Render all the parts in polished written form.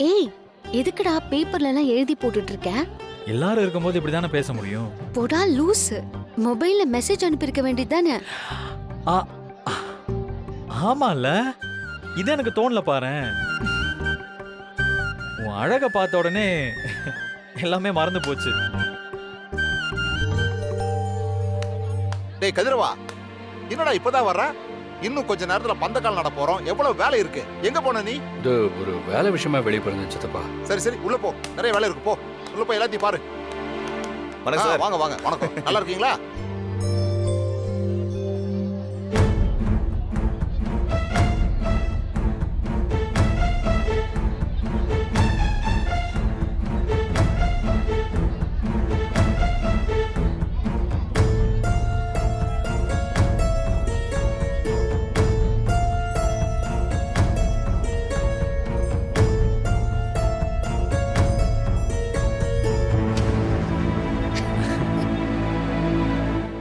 ஏய், எதுக்குடா பேப்பர்ல எல்லாம் எழுதி போட்டுட்டு இருக்க? எல்லாரும் இருக்கும்போது இப்படிதானே பேச முடியும். போடா லூஸ். மொபைல்ல மெசேஜ் அனுப்பியிருக்க வேண்டியதுதானே? ஆ, ஆமால, இது எனக்கு தோணல பாரேன். உன் அழக பார்த்த உடனே எல்லாமே மறந்து போச்சு. டேய் கதிரவா, என்னடா இப்பதான் வர்ற? இன்னும் கொஞ்ச நேரத்துல பந்தக்கால் நட போறோம். எவ்வளவு வேலை இருக்கு. எங்க போன நீ? இது ஒரு வேலை விஷயமா வெளியே போயிருந்தேன் சித்தப்பா. சரி சரி, உள்ள போ. நிறைய வேலை இருக்கு, போ. உள்ள போய் எல்லாத்தையும் பாரு. வணக்கம் சார். வாங்க வாங்க, வணக்கம். நல்லா இருக்கீங்களா?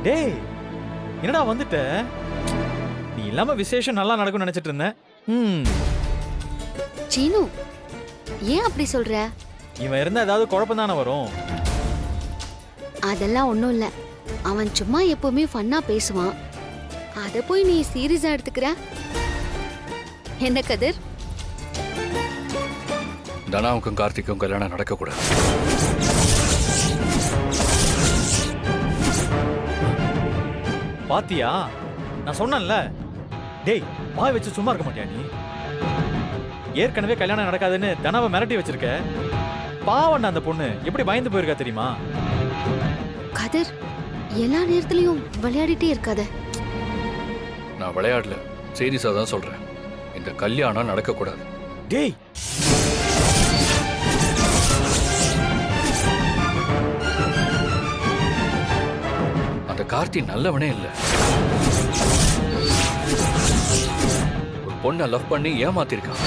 டேய், என்னடா வந்துட்ட? நீ இல்லாம விசேஷம் நல்லா நடக்கும்னு நினைச்சிட்டு இருந்தேன். சீனு, ஏன் அப்படி சொல்ற? இவன் இருந்தா ஏதாவது குழப்பம் தானே வரும். அதெல்லாம் ஒண்ணும் இல்ல. அவன் சும்மா எப்பவுமே ஃபன்னா பேசுவான். அத போய் நீ சீரியஸா எடுத்துக்கிற? என்ன கதிர்? தனாவுக்கும் கார்த்திக்கும் கல்யாணம் நடக்கக்கூடாது. பாத்தியா, நான் சொன்னேன்ல. டேய், வாய் வச்சு சும்மா இருக்க மாட்டியா நீ? ஏற்கனவே கல்யாணம் நடக்காதுன்னு தனாவை மிரட்டி வச்சிருக்க. பாவண்ணா அந்த பொண்ணு எப்படி பயந்து போயிருக்கா தெரியுமா? கதிர், எல்லா நேரத்துலயும் விளையாடிட்டே இருக்காத. நான் விளையாடல, சீரியஸா தான் சொல்றேன். இந்த கல்யாணம் நடக்கக்கூடாது. டேய், அந்த கார்த்தி நல்லவனே இல்ல. ஒரு பொண்ணை லவ் பண்ணி ஏமாத்திருக்கான்.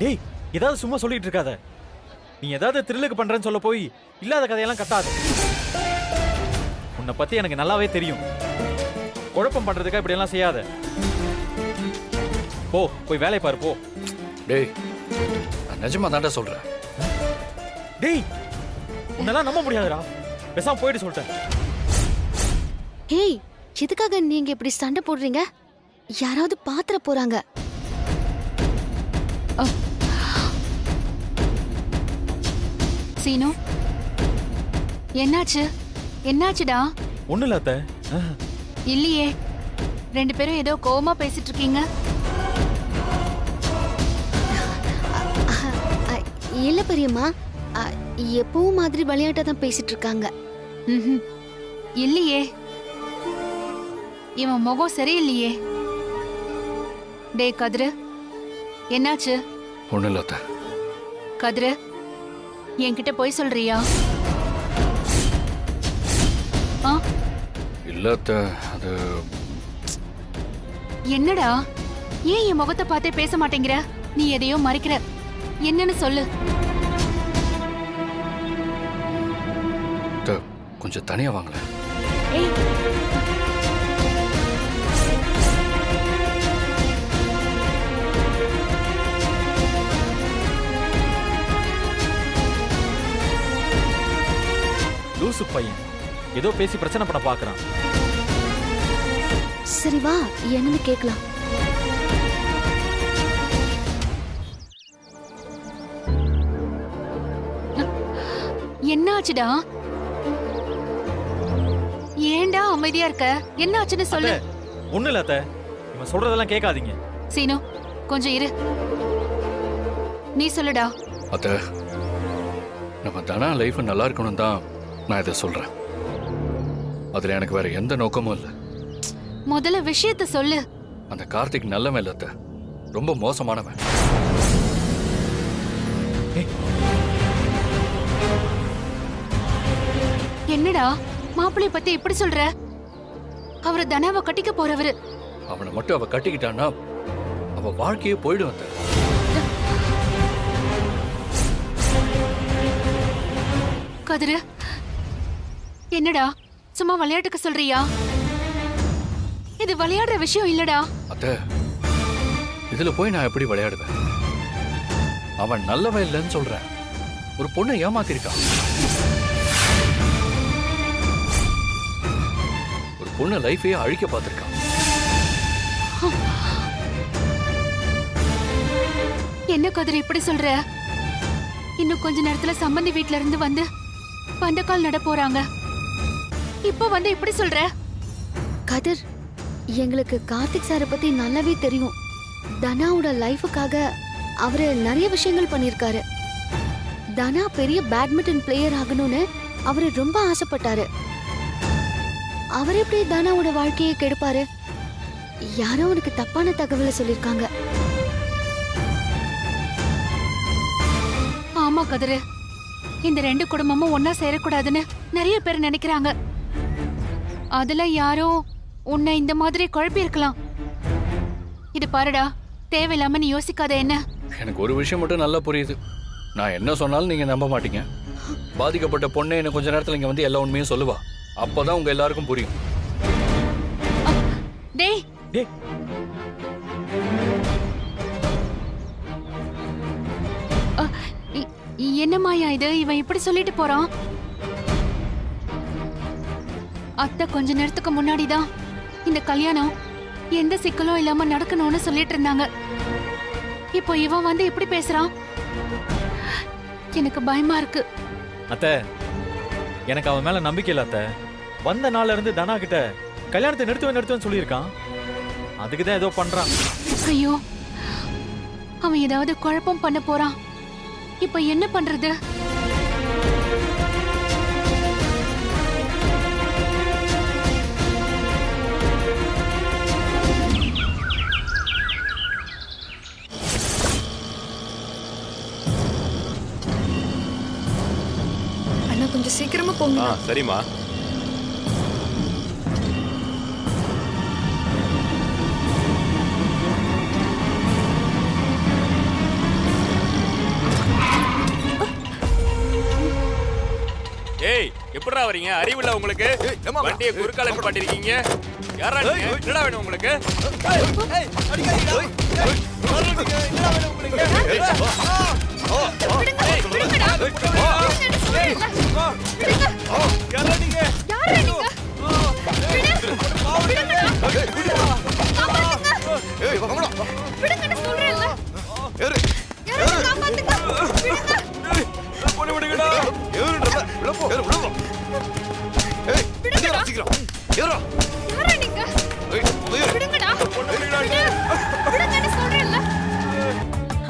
டேய், ஏதாவது சும்மா சொல்லிட்டு இருக்காத. நீ ஏதாவது த்ரில்லுக்கு பண்றேன்னு சொல்ல போய் இல்லாத கதையெல்லாம் கட்டாத. உன்னை பத்தி எனக்கு நல்லாவே தெரியும். குழப்பம் பண்றதுக்கா இப்படி எல்லாம் செய்யாத. போ, போய் வேலையை பாரு, போ. டேய், நான் நிஜமா தாண்டா சொல்றேன். டேய், உன்னெல்லாம் நம்ப முடியாதுடா. பேசாம போயிட்டு சொல்லிட்டேன். ஹேய், எதுக்காக நீங்க இப்படி சண்டை போடுறீங்க? யாராவது பாத்திர போறாங்க. சீனு, என்னாச்சு? என்னாச்சுடா? ஒண்ணு இல்ல அத்தை. இல்லையே, ரெண்டு பேரும் ஏதோ கோவமா பேசிட்டு இருக்கீங்க. இல்ல பெரியம்மா, எப்பவும் மாதிரி விளையாட்டா தான் பேசிட்டு இருக்காங்க. ம்ஹும். இல்லையே, இவன் முகம் சரியில்லையே. டேய் கதிரு, என்னாச்சு? ஒண்ணு இல்ல அத்தை. கதிரு, என்கிட்ட போய் சொல்றியா? ஆ? இல்ல அத்தை, அது என்னடா, ஏன் என் முகத்தை பார்த்தே பேச மாட்டேங்கிற? நீ எதையோ மறைக்கிற. என்னன்னு சொல்லு. அத்தை, கொஞ்சம் தனியா வாங்கல. ஏய், லூசு பையன் ஏதோ பேசி பிரச்சனை பண்ண பாக்குறான். சரி வா, என்னன்னு கேக்கலாம். என்னாச்சுடா? ஏன்டா அமைதியா இருக்க? என்னாச்சுன்னு சொல்லு. அத்தை, ஒண்ணு இல்ல அத்தை. இவன் சொல்றதெல்லாம் கேட்காதீங்க. சீனு, கொஞ்சம் இரு. நீ சொல்லுடா. அத்தை, நம்ம தனா லைஃப் நல்லா இருக்கணும் தான் நான் இதை சொல்றேன். அதுல எனக்கு வேற எந்த நோக்கமும் இல்லை. முதல்ல விஷயத்த சொல்லு. அந்த கார்த்திக் நல்லவன் இல்ல அத்தை, ரொம்ப மோசமானவன். என்னடா மாப்பிள்ளை பத்தி இப்படி சொல்ற? அவரு தனாவை கட்டிக்க போறவரு. அவனை மட்டும் அவ கட்டிக்கிட்டான்னா அவ வாழ்க்கையே போயிடும் அத்தை. கதிரு, என்னடா சும்மா விளையாட்டுக்கு சொல்றியா? இது விளையாடுற விஷயம் இல்லடா. அத்தை, இதுல போய் நான் எப்படி விளையாடுவேன்? அவன் நல்லவன் இல்லைன்னு சொல்றேன். ஒரு பொண்ணை ஏமாத்திருக்கான். ஒரு பொண்ணு லைஃபையே அழிக்க பார்த்திருக்கான். என்ன கதிர் இப்படி சொல்ற? இன்னும் கொஞ்ச நேரத்துல சம்பந்தி வீட்ல இருந்து வந்து பந்தக்கால் நட போறாங்க. இப்ப வந்து இப்படி சொல்ற? கதிர், எங்களுக்கு கார்த்திக் சாரை பத்தி நல்லாவே தெரியும். தனாவோட லைஃபுக்காக அவரு நிறைய விஷயங்கள் பண்ணிருக்காரு. தனா பெரிய பேட்மிண்டன் பிளேயர் ஆகணும்னு அவரு ரொம்ப ஆசைப்பட்டாரு. அவர் எப்படி தனாவோட வாழ்க்கையை கெடுப்பாரு? யாரோ உனக்கு தப்பான தகவலை சொல்லிருக்காங்க. ஆமா கதிரு, இந்த ரெண்டு குடும்பமும் ஒன்னா சேரக்கூடாதுன்னு நிறைய பேர் நினைக்கிறாங்க. அதுல யாரோ உன்னை இந்த மாதிரி குழப்பி இருக்கலாம். இது பாருடா, தேவையில்லாம நீ யோசிக்காத. என்ன? எனக்கு ஒரு விஷயம் மட்டும் நல்லா புரியுது. நான் என்ன சொன்னாலும் நீங்க நம்ப மாட்டீங்க. பாதிக்கப்பட்ட பொண்ணு என்ன கொஞ்ச நேரத்துல இங்க வந்து எல்லா உண்மையும் சொல்லுவா. அப்பதான் உங்க எல்லாருக்கும் புரியும். டேய் டேய், என்ன மாயா இது? இவன் இப்படி சொல்லிட்டு போறான். அத்தை கொஞ்ச நேரத்துக்கு முன்னாடிதான் இந்த கல்யாணம் எந்த சிக்கலும் இல்லாம நடக்கணும்னு சொல்லிட்டு இருந்தாங்க. இப்போ இவன் வந்து இப்படி பேசுறான். எனக்கு பயமா இருக்கு. அத்தை, எனக்கு அவன் மேல நம்பிக்கை இல்ல அத்தை. வந்த நாள்ல இருந்து தனா கிட்ட கல்யாணத்தை நிறுத்துவேன்னு சொல்லியிருக்கான். அதுக்குதான் ஏதோ பண்றான். ஐயோ, அவன் ஏதாவது குழப்பம் பண்ண போறான். இப்ப என்ன பண்றது? அண்ணா கொஞ்சம் சீக்கிரமா போங்க. சரிம்மா. ஏய், எப்படிடா வரீங்க? அறிவில்ல உங்களுக்கு? வண்டியை குறுக்கால இப்ப பண்ணிருக்கீங்க. யாரா நீங்க? என்னடா வேணும் உங்களுக்கு?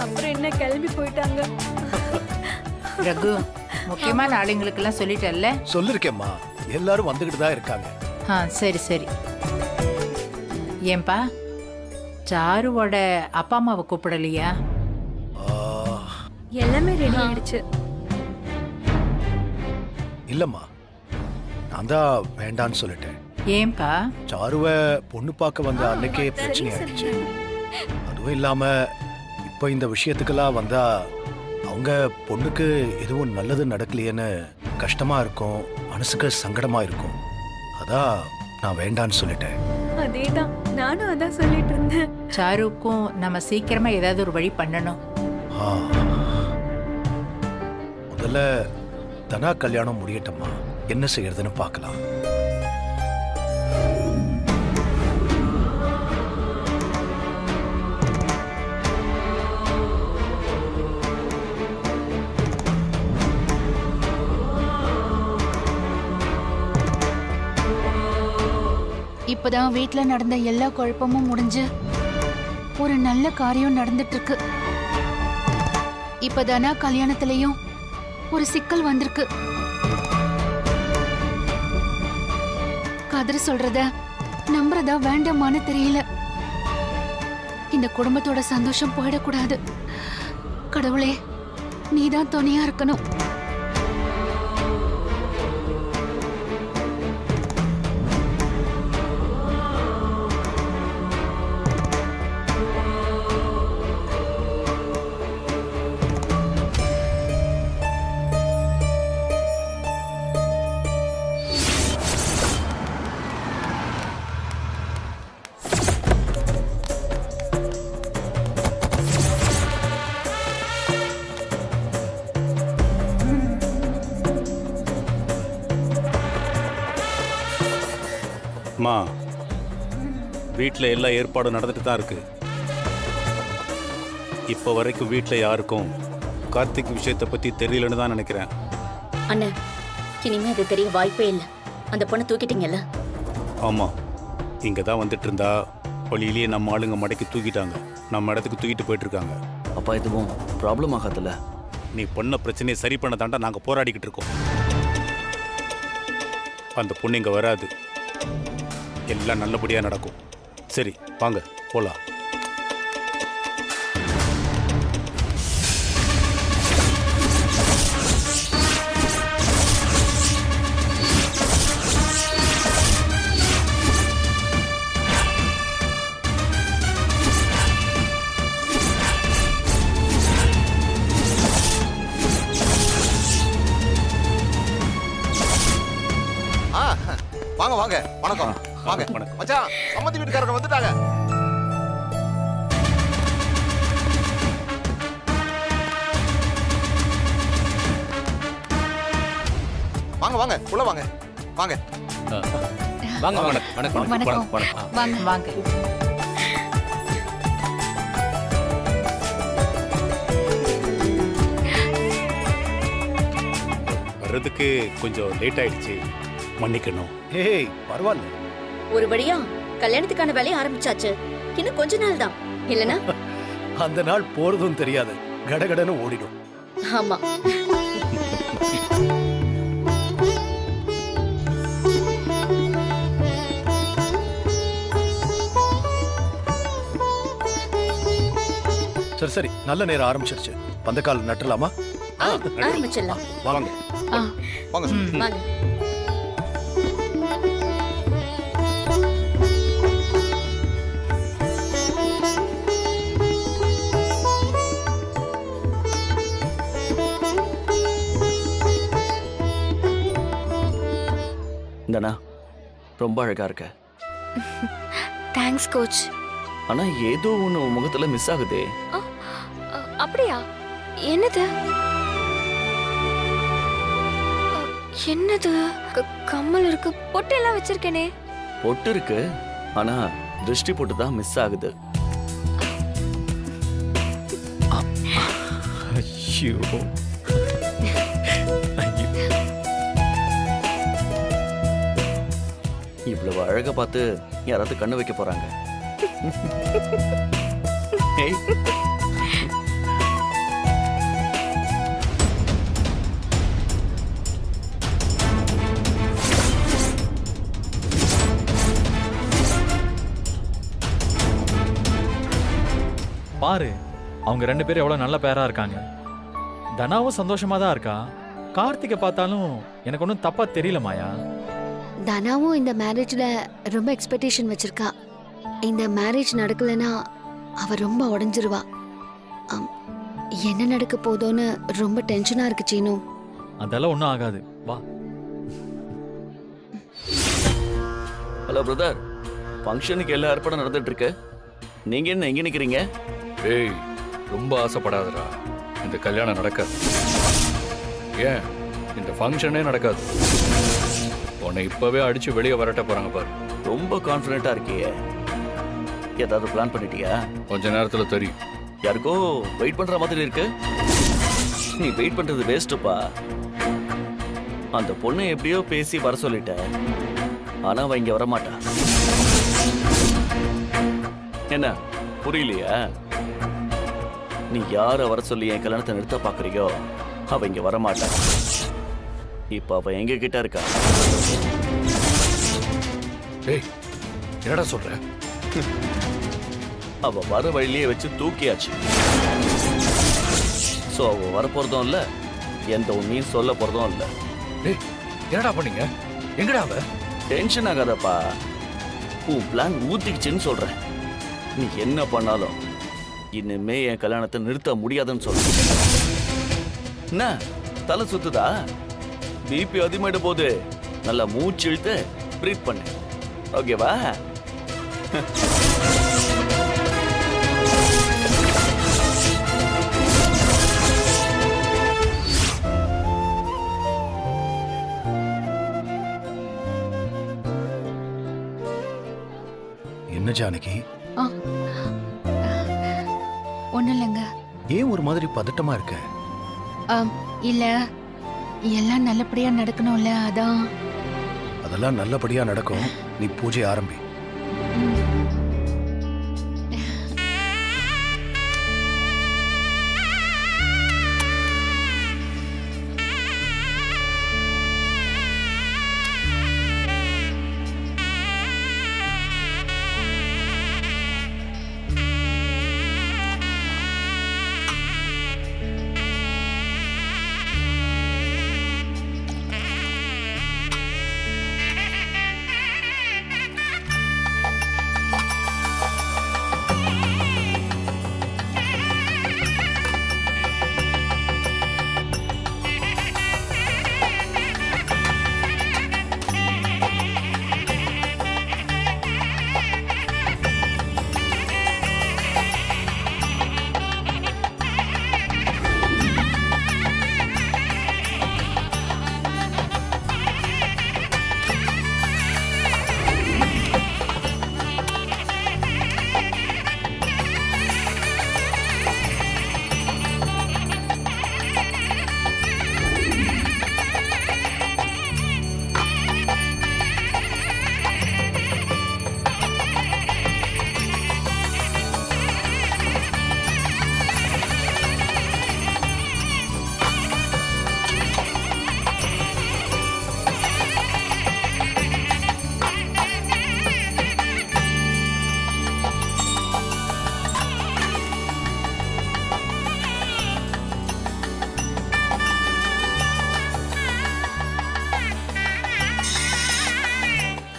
அப்புறம் என்ன, கிளம்பி போயிட்டாங்க. ரகு, முக்கியமான ஆளுங்களுக்கெல்லாம் சொல்லிட்டல்ல? சொல்லிருக்கேம்மா, எல்லாரும் வந்துகிட்டு தான் இருக்காங்க. சரி சரி. ஏன்பா, சாருவோட அப்பா அம்மாவை கூப்பிடலையா? எல்லாமே ரெடி ஆயிடுச்சு. இல்லம்மா, நான் தான் வேண்டான்னு சொல்லிட்டேன். ஏன்பா? சாருவ பொண்ணு பார்க்க வந்த அன்னைக்கே பிரச்சனை ஆயிடுச்சு. அதுவும் இல்லாம இப்ப இந்த விஷயத்துக்கெல்லாம் வந்தா அவங்க பொண்ணுக்கு எதுவும் நல்லது நடக்கலையேன்னு கஷ்டமா இருக்கும், மனசுக்கு சங்கடமா இருக்கும். அதான் நான் வேண்டான்னு சொல்லிட்டேன். அதேதான், நானும் அதான் சொல்லிட்டு இருந்தேன். சாருக்கும் நம்ம சீக்கிரமா ஏதாவது ஒரு வழி பண்ணணும். முதல்ல தனா கல்யாணம் முடியட்டம்மா, என்ன செய்யறதுன்னு பார்க்கலாம். இப்பதான் வீட்ல நடந்த எல்லா குழப்பமும் முடிஞ்சு ஒரு நல்ல காரியம் நடந்துட்டு இருக்கு. இப்பதானா கல்யாணத்திலயும் ஒரு சிக்கல் வந்திருக்கு. கதிர் சொல்றத நம்புறதா வேண்டாமான்னு தெரியல. இந்த குடும்பத்தோட சந்தோஷம் போயிடக்கூடாது. கடவுளே, நீதான் துணையா இருக்கணும். அம்மா வீட்டில் எல்லா ஏற்பாடும் நடந்துட்டு தான் இருக்கு. இப்போ வரைக்கும் வீட்டில் யாருக்கும் கார்த்திக் விஷயத்தை பற்றி தெரியலன்னு தான் நினைக்கிறேன். அண்ணே, இனிமே அது தெரிய வாய்ப்பே இல்லை. அந்த பொண்ணை தூக்கிட்டீங்கல்ல? ஆமாம், இங்கே தான் வந்துட்டு இருந்தா வழியிலேயே நம்ம ஆளுங்க மடக்கி தூக்கிட்டாங்க. நம்ம இடத்துக்கு தூக்கிட்டு போயிட்டு இருக்காங்க. அப்பா எதுவும் ப்ராப்ளம் ஆகாதுல்ல? நீ பொண்ணை பிரச்சனையை சரி பண்ண தாண்டா நாங்கள் போராடிக்கிட்டு இருக்கோம். அந்த பொண்ணு இங்கே வராது. எல்லாம் நல்லபடியாக நடக்கும். சரி வாங்க போகலாம். வாங்க வாங்க. வணக்கம். வாங்க. வணக்கம். மச்சான், சம்மந்தி வீட்டுக்காரங்க வந்துட்டாங்க. வாங்க வாங்க, உள்ள வாங்க. வாங்க. வாங்க. வணக்கம். வணக்கம். வாங்க. வாங்க. வர்றதுக்கு கொஞ்சம் லேட் ஆயிடுச்சு, மன்னிக்கணும். ஏய் பரவாயில்ல. ஒரு வழியா கல்யாணத்துக்கான வேலையை ஆரம்பிச்சாச்சு. இன்னும் கொஞ்ச நாள் தான் இல்லனா? அந்த நாள் போறதும் தெரியாது, கடகடன்னு ஓடிடும். ஆமா. சரி சரி, நல்ல நேரம் ஆரம்பிச்சிருச்சு. பந்தக்கால் நட்டலாமா? ஆரம்பிச்சிடலாம். வாங்க. வாங்க. வாங்க. இந்தண்ணா ரொம்ப அழகா இருக்க. Thanks coach. ஆனா ஏதோ ஒன்று முகத்துல மிஸ் ஆகுதே. அப்படியா? என்னது? என்னது? கம்மல் இருக்கு, பொட்டு எல்லாம் வச்சிருக்கேனே. பொட்டு இருக்கு, ஆனா திருஷ்டி பொட்டு தான் மிஸ் ஆகுது. ஐயோ, இவ்வளவு அழகா பார்த்து யாராவது கண்ணு வைக்க போறாங்க. ஏய், பாரு, அவங்க 2 பேரும் எவ்வளவு நல்ல பேரா இருக்காங்க. தனாவும் சந்தோஷமா தான் இருக்கா. கார்த்திகை பார்த்தாலும் எனக்கு ஒன்றும் தப்பா தெரியல மாயா. தனாவும் இந்த மேரேஜ்ல ரொம்ப எக்ஸ்பெக்டேஷன் வச்சிருக்கா. இந்த மேரேஜ் நடக்கலனா அவ ரொம்ப உடைஞ்சிருவா. என்ன நடக்க போதோன்னு ரொம்ப டென்ஷனா இருக்கு சீனு. அதெல்லாம் ஒன்றும் ஆகாது, வா. ஹலோ பிரதர், ஃபங்க்ஷனுக்கு எல்லா ஏற்பாடும் நடந்துட்டு இருக்கு. நீங்க என்ன எங்க நிக்கிறீங்க? ஏய், ரொம்ப ஆசைப்படாதடா. இந்த கல்யாணம் நடக்காது. ஏன், இந்த ஃபங்க்ஷனே நடக்காது. உன்னை இப்பவே அடிச்சு வெளியே வரட்ட போறாங்க பாரு. ரொம்ப கான்ஃபிடென்ட்டா இருக்கியே. ஏதாவது பிளான் பண்ணிட்டியா? கொஞ்ச நேரத்துல தெரியும். யாருக்கோ வெயிட் பண்ற மாதிரி இருக்கு. நீ வெயிட் பண்றது வேஸ்ட்டுப்பா. அந்த பொண்ணை எப்படியோ பேசி வர சொல்லிட்ட, ஆனா அவ இங்க வரமாட்டா. என்ன புரியலையா? நீ யார வர சொல்லி என் கல்யாணத்தை நிறுத்த பாக்குறியோ அவ இங்க வரமாட்டா. இப்ப அவ எங்க கிட்ட இருக்கா. ஏய், என்னடா சொல்ற? அவ வர வழியிலேயே வச்சு தூக்கியாச்சு. சோ அவ வரப்போறதும் இல்ல, எந்த உண்மையும் சொல்ல போறதும் இல்ல. ஏய், என்னடா பண்ணீங்க? எங்கடா அவ? டென்ஷன் ஆகாதப்பா. உன் பிளான் ஊத்திக்கிச்சுன்னு சொல்றேன். நீ என்ன பண்ணாலும் இனிமே என் கல்யாணத்தை நிறுத்த முடியாதுன்னு சொல்ற. என்ன தலை சுத்துதா? பிபி அதிகமாயிட போது. நல்லா மூச்சு இழுத்து பிரீத் பண்ணு. ஓகேவா? என்ன ஜானகி? ஒன்றும் இல்லைங்க. ஏன் ஒரு மாதிரி பதட்டமா இருக்க? இல்ல எல்லாம் நல்லபடியா நடக்கணும்ல, அதான். அதெல்லாம் நல்லபடியா நடக்கும். நீ பூஜை ஆரம்பி.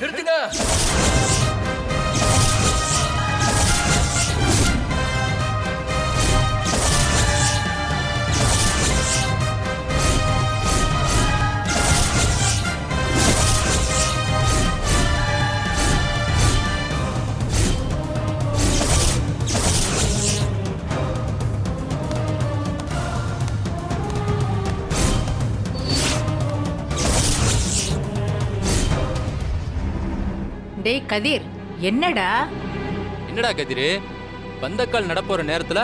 நிறுத்துங்க. டேய் கதிர், என்னடா? என்னடா கதிரு, பந்தக்கால் நடப்போற நேரத்துல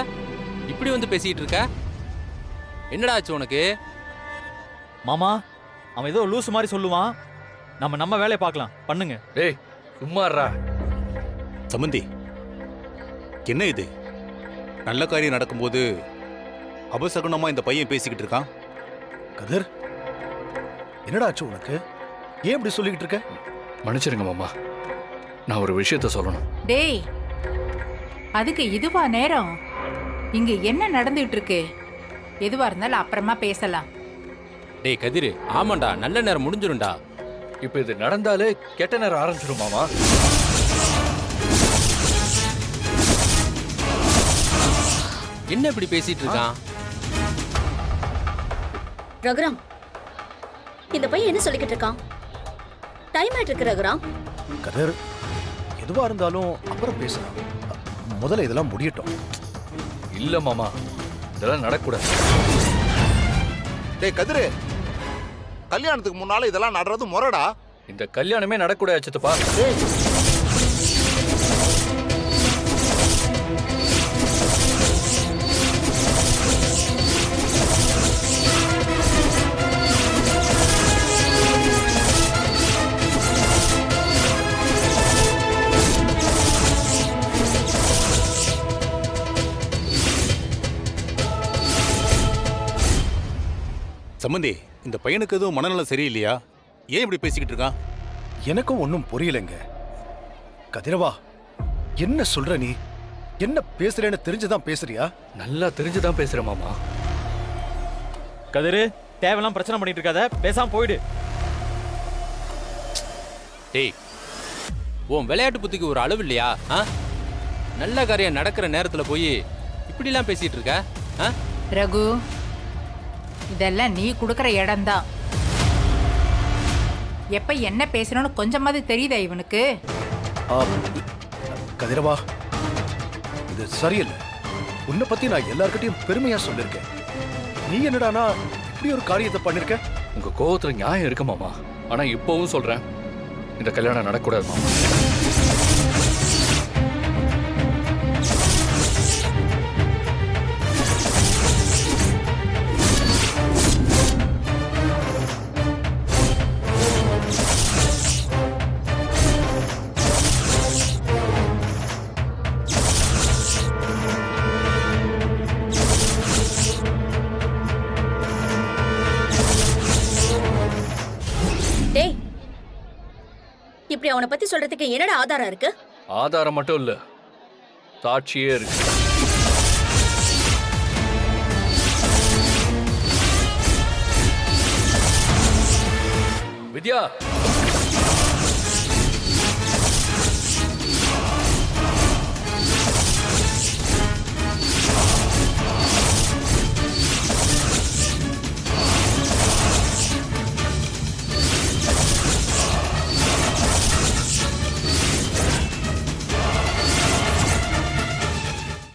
இப்படி வந்து பேசிட்டு இருக்க? என்னடா ஆச்சு உனக்கு? மாமா, அவன் ஏதோ லூசு மாதிரி சொல்லுவான். நம்ம வேலையை பார்க்கலாம், பண்ணுங்க. டேய் சும்மாறா. சம்பந்தி, என்ன இது? நல்ல காரியம் நடக்கும்போது அபசகுணமா இந்த பையன் பேசிக்கிட்டு இருக்கான். கதிர், என்னடா ஆச்சு உனக்கு? ஏன் இப்படி சொல்லிக்கிட்டு இருக்க? மன்னிச்சிருங்க மாமா, நான் ஒரு விஷயத்த சொல்லணும். டேய், அதுக்கு இதுவா நேரம்? இங்க என்ன நடந்துட்டு இருக்கு? எதுவா இருந்தாலும் அப்புறமா பேசலாம். டேய் கதிரு, ஆமாண்டா, நல்ல நேரம் முடிஞ்சிரும்டா. இப்ப இது நடந்தாலே கெட்ட நேரம் ஆரம்பிச்சிடும் மாமா. என்ன இப்படி பேசிட்டு இருக்கான்? ரகுராம், இந்த பையன் என்ன சொல்லிக்கிட்டு இருக்கான்? டைம் ஆயிட்டு இருக்கு ரகுராம். கதிர், எதுவா இருந்தாலும் அப்புறம் பேசலாம். முதல்ல இதெல்லாம் முடியட்டும். இல்ல மாமா, இதெல்லாம் நடக்கூடாது. டேய் கதிரு, கல்யாணத்துக்கு முன்னால இதெல்லாம் நடுறது முறடா. இந்த கல்யாணமே நடக்கூடாது சித்தப்பா. சம்பந்தி, இந்த பையனுக்கு எதுவும் மனநலம் சரியில்லையா? ஏன் இப்படி பேசிக்கிட்டு இருக்கான்? எனக்கும் ஒன்றும் புரியலைங்க. கதிரவா, என்ன சொல்ற நீ? என்ன பேசுறேன்னு தெரிஞ்சுதான் பேசுறியா? நல்லா தெரிஞ்சுதான் பேசுறேன் மாமா. கதிரு, தேவையெல்லாம் பிரச்சனை பண்ணிட்டு இருக்காத, பேசாம போயிடு. டேய், உன் விளையாட்டு புத்திக்கு ஒரு அளவு இல்லையா? நல்ல காரியம் நடக்கிற நேரத்துல போய் இப்படிலாம் பேசிட்டு இருக்க? ரகு, இதெல்லாம் நீ கொடுக்கற இடம்தான். எப்ப என்ன பேசணும்னு கொஞ்சமாவது தெரியுதா இவனுக்கு? கதிரவா, இது சரியில்லை. உன்னை பத்தி நான் எல்லார்கிட்டையும் பெருமையா சொல்லிருக்கேன். நீ என்னடானா இப்படி ஒரு காரியத்தை பண்ணிருக்க? உங்க கோவத்துல நியாயம் இருக்கு மாமா. ஆனா இப்பவும் சொல்றேன், இந்த கல்யாணம் நடக்கூடாது மாமா. இப்படி அவனை பத்தி சொல்றதுக்கு என்னடா ஆதாரம் இருக்கு? ஆதாரம் மட்டும் இல்ல, சாட்சியே இருக்கு. வித்யா,